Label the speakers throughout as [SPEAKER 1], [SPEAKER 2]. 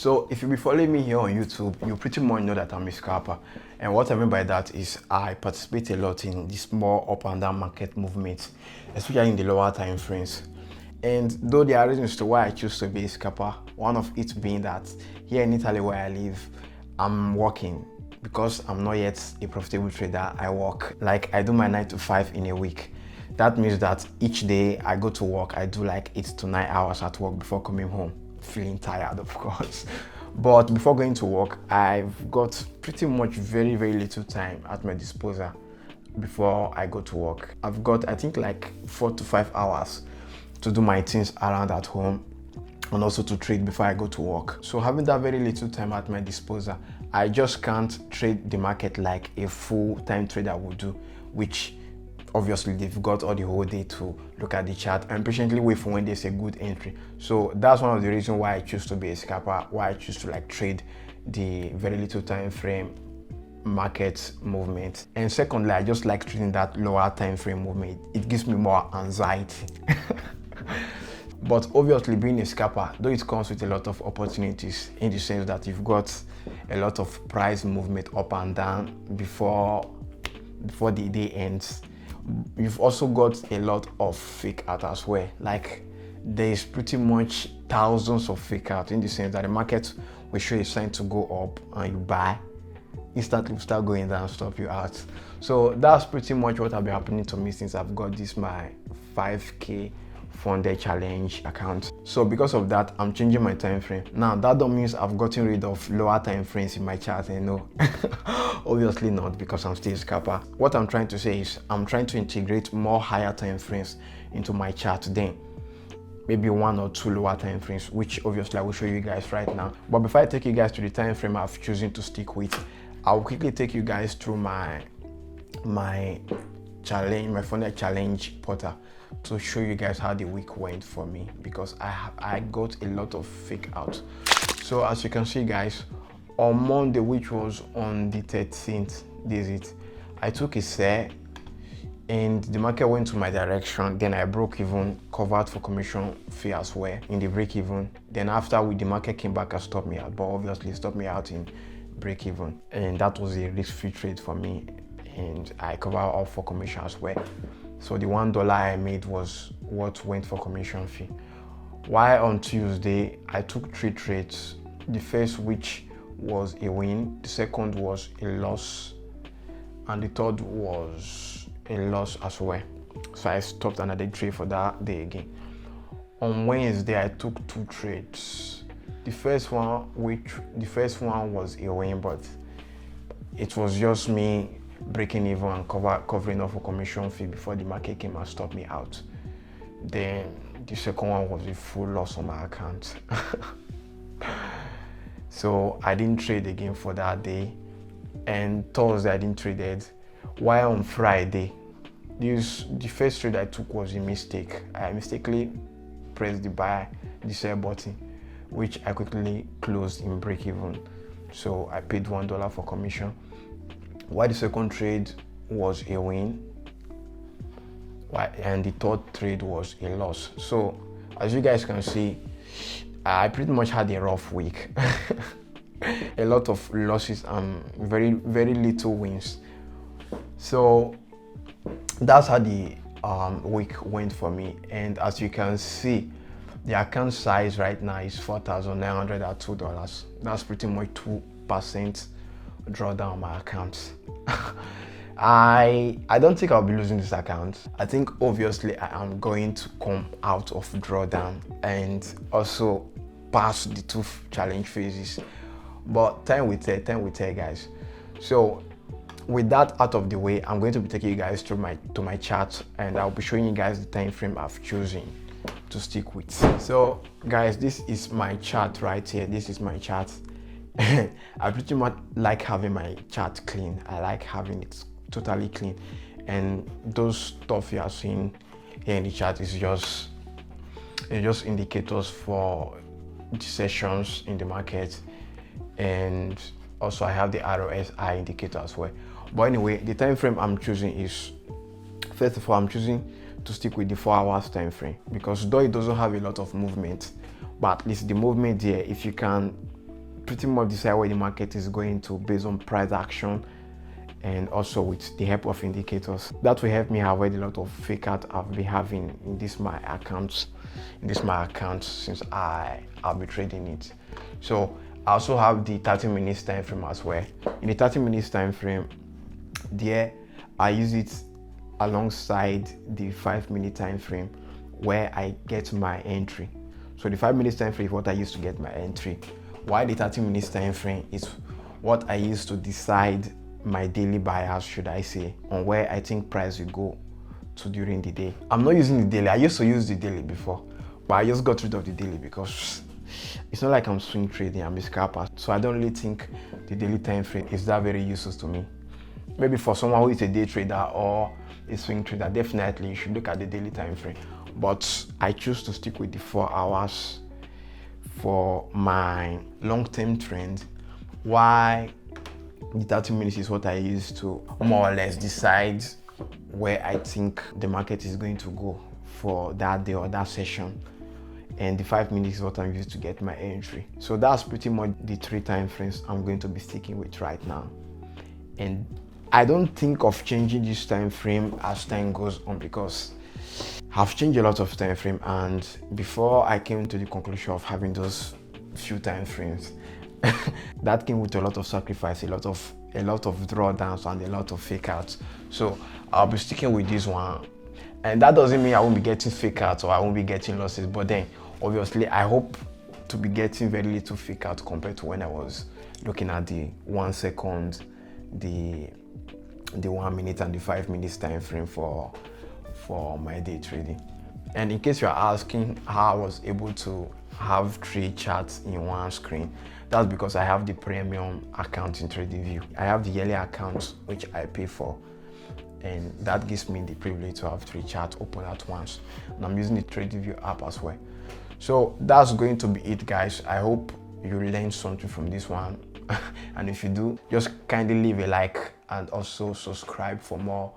[SPEAKER 1] So if you be following me here on YouTube, you pretty much know that I'm a scalper. And what I mean by that is I participate a lot in the small up and down market movements, especially in the lower time frames. And though there are reasons to why I choose to be a scalper, one of it being that here in Italy where I live, I'm working. Because I'm not yet a profitable trader, I work. Like I do my 9 to 5 in a week. That means that each day I go to work, I do like 8 to 9 hours at work before coming home. Feeling tired, of course. But before going to work, I've got pretty much very little time at my disposal before I go to work. I've got, I think, like 4 to 5 hours to do my things around at home and also to trade before I go to work. So having that very little time at my disposal, I just can't trade the market like a full-time trader would do, which obviously they've got all the whole day to look at the chart and patiently wait for when there's a good entry. So that's one of the reasons why I choose to be a scalper, why I choose to like trade the very little time frame market movement. And secondly, I just like trading that lower time frame movement. It gives me more anxiety. But obviously being a scalper, though it comes with a lot of opportunities in the sense that you've got a lot of price movement up and down before the day ends. You've also got a lot of fake out as well. Like there's pretty much thousands of fake out in the sense that the market will show a sign to go up and you buy, instantly start going down, stop you out. So that's pretty much what has been happening to me since I've got this my 5K funded challenge account. So because of that, I'm changing my time frame. Now that don't mean I've gotten rid of lower time frames in my chart, no. Obviously not, because I'm still a scalper. What I'm trying to say is I'm trying to integrate more higher time frames into my chart, then maybe 1 or 2 lower time frames, which obviously I will show you guys right now. But before I take you guys to the time frame I've chosen to stick with, I'll quickly take you guys through my challenge, my funded challenge portal, to show you guys how the week went for me, because I got a lot of fake out. So as you can see guys, on Monday, which was on the 13th, I took a sell and the market went to my direction. Then I broke even, covered for commission fee as well in the break even. Then after the market came back and stopped me out, but obviously stopped me out in break even, and that was a risk-free trade for me, and I covered all for commission as well. So the $1 I made was what went for commission fee. While on Tuesday, I took 3 trades. The first, which was a win, the second was a loss, and the third was a loss as well. So I stopped another trade for that day again. On Wednesday, I took 2 trades. The first one was a win, but it was just me breaking even and covering off a commission fee before the market came and stopped me out. Then the second one was a full loss on my account. So I didn't trade again for that day, and Thursday I didn't trade it. While on Friday, the first trade I took was a mistake. I mistakenly pressed the sell button, which I quickly closed in break even. So I paid $1 for commission. While the second trade was a win, and the third trade was a loss. So as you guys can see, I pretty much had a rough week. A lot of losses and very little wins. So that's how the week went for me. And as you can see, the account size right now is $4,902. That's pretty much 2% drawdown on my account. I don't think I'll be losing this account. I think obviously I am going to come out of drawdown and also pass the 2 challenge phases. But time will tell guys. So with that out of the way, I'm going to be taking you guys through my chart, and I'll be showing you guys the time frame I've chosen to stick with. So guys, this is my chart right here. This is my chart. I pretty much like having my chart clean. I like having it totally clean, and those stuff you are seeing here in the chart is just indicators for the sessions in the market, and also I have the RSI indicator as well. But anyway, the time frame I'm choosing is, first of all, I'm choosing to stick with the 4 hours time frame, because though it doesn't have a lot of movement, but at least the movement there, if you can pretty much decide where the market is going to based on price action and also with the help of indicators. That will help me avoid a lot of fake out I've been having in this my account since I'll be trading it. So I also have the 30 minutes time frame as well. In the 30 minutes time frame, there I use it alongside the 5-minute time frame where I get my entry. So the 5 minutes time frame is what I use to get my entry, while the 30 minutes time frame is what I use to decide my daily bias, should I say, on where I think price will go to during the day. I'm not using the daily. I used to use the daily before, but I just got rid of the daily because it's not like I'm swing trading, I'm a scalper. So I don't really think the daily time frame is that very useful to me. Maybe for someone who is a day trader or a swing trader, definitely you should look at the daily time frame. But I choose to stick with the 4 hours for my long-term trend, while the 30 minutes is what I use to more or less decide where I think the market is going to go for that day or that session. And the 5 minutes is what I'm used to get my entry. So that's pretty much the 3 time frames I'm going to be sticking with right now. And I don't think of changing this time frame as time goes on, because I've changed a lot of time frame, and before I came to the conclusion of having those few time frames, that came with a lot of sacrifice, a lot of drawdowns and a lot of fake outs. So I'll be sticking with this one, and that doesn't mean I won't be getting fake outs or I won't be getting losses, but then obviously I hope to be getting very little fake out compared to when I was looking at the 1 second, the 1 minute and the 5 minutes time frame for my day trading. And in case you're asking how I was able to have 3 charts in one screen, that's because I have the premium account in TradingView. I have the yearly account which I pay for, and that gives me the privilege to have 3 charts open at once. And I'm using the TradingView app as well. So that's going to be it, guys. I hope you learned something from this one. And if you do, just kindly leave a like and also subscribe for more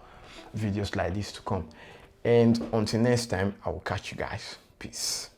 [SPEAKER 1] videos like this to come. And until next time, I will catch you guys. Peace.